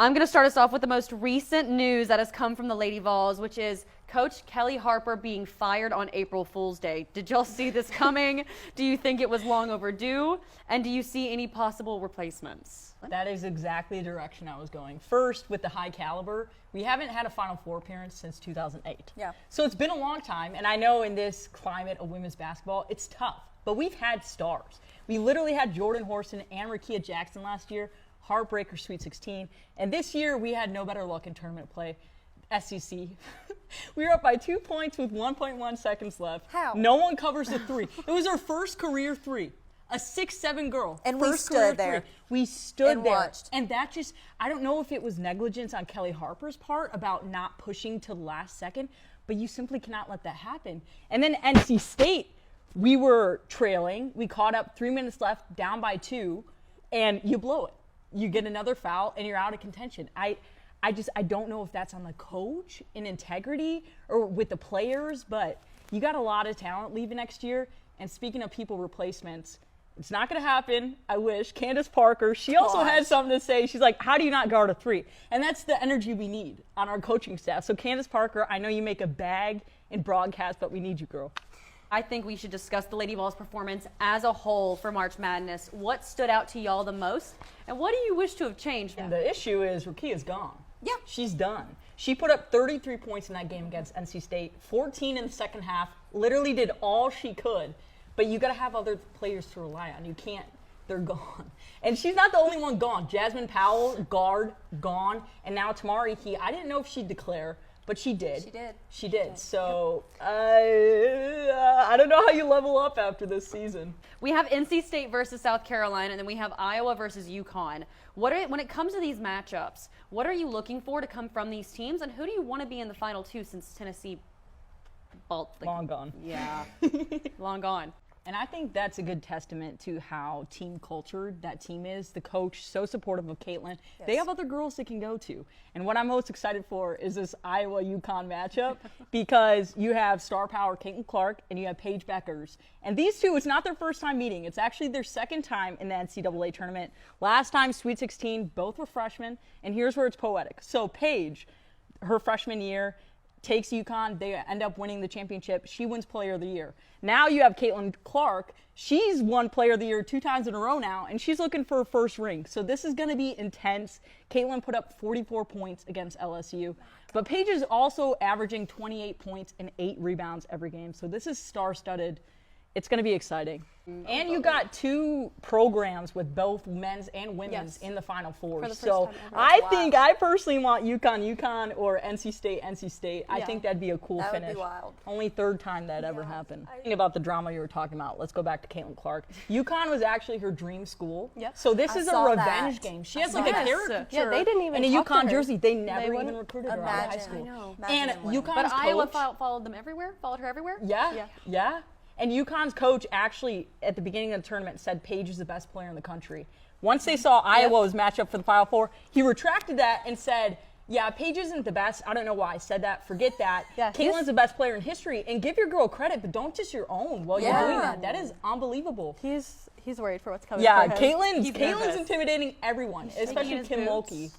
I'm going to start us off with the most recent news that has come from the Lady Vols, which is Coach Kellie Harper being fired on April Fool's Day. Did y'all see this coming? Do you think it was long overdue? And do you see any possible replacements? That is exactly the direction I was going. First, with the high caliber, we haven't had a Final Four appearance since 2008. Yeah. So it's been a long time, and I know in this climate of women's basketball, it's tough. But we've had stars. We literally had Jordan Horston and Rakia Jackson last year, heartbreaker Sweet 16. And this year, we had no better luck in tournament play. SEC. We were up by 2 points with 1.1 seconds left. How? No one covers the three. It was our first career three. A 6'7" girl. And first we stood there. We stood and there. Watched. And that just, I don't know if it was negligence on Kellie Harper's part about not pushing to the last second, but you simply cannot let that happen. And then NC State, we were trailing. We caught up 3 minutes left, down by 2, and you blow it. You get another foul, and you're out of contention. I don't know if that's on the coach in integrity or with the players, but you got a lot of talent leaving next year. And speaking of people replacements, it's not going to happen. I wish. Candace Parker, she also had something to say. She's like, how do you not guard a 3? And that's the energy we need on our coaching staff. So Candace Parker, I know you make a bag in broadcast, but we need you, girl. I think we should discuss the Lady Vols' performance as a whole for March Madness. What stood out to y'all the most, and what do you wish to have changed? And the issue is Rakia's gone. Yeah. She's done. She put up 33 points in that game against NC State, 14 in the second half, literally did all she could. But you got to have other players to rely on. You can't. They're gone. And she's not the only one gone. Jasmine Powell, guard, gone. And now Tamari Key, I didn't know if she'd declare, but she did. She did. So I don't know how you level up after this season. We have NC State versus South Carolina, and then we have Iowa versus UConn. When it comes to these matchups, what are you looking for to come from these teams, and who do you want to be in the final two since Tennessee? Long gone. Yeah, long gone. And I think that's a good testament to how team cultured that team is. The coach, so supportive of Caitlin. Yes. They have other girls they can go to. And what I'm most excited for is this Iowa-UConn matchup because you have star power Caitlin Clark and you have Paige Beckers. And these two, it's not their first time meeting. It's actually their second time in the NCAA tournament. Last time, Sweet 16, both were freshmen. And here's where it's poetic. So Paige, her freshman year, takes UConn. They end up winning the championship. She wins Player of the Year. Now you have Caitlin Clark. She's won Player of the Year 2 times in a row now, and she's looking for her first ring. So this is going to be intense. Caitlin put up 44 points against LSU. But Paige is also averaging 28 points and 8 rebounds every game. So this is star-studded. It's going to be exciting. And you got 2 programs with both men's and women's in the Final Four. So I think I personally want UConn, or NC State. I think that'd be a cool finish. That would be wild. Only third time that ever happened. Thinking about the drama you were talking about, let's go back to Caitlin Clark. UConn was actually her dream school. Yep. So this is a revenge game. She has like a caricature. Yeah, they didn't even in a talk UConn to her. jersey. They never even recruited her out of high school. I know. And UConn's But Iowa coach, followed them everywhere? Followed her everywhere? Yeah. And UConn's coach actually, at the beginning of the tournament, said Paige is the best player in the country. Once they saw Iowa's matchup for the Final Four, he retracted that and said, yeah, Paige isn't the best. I don't know why I said that. Forget that. Yeah, Caitlin's the best player in history. And give your girl credit, but don't just your own while you're doing that. That is unbelievable. He's worried for what's coming. Yeah, Caitlin's intimidating everyone, especially Kim Mulkey.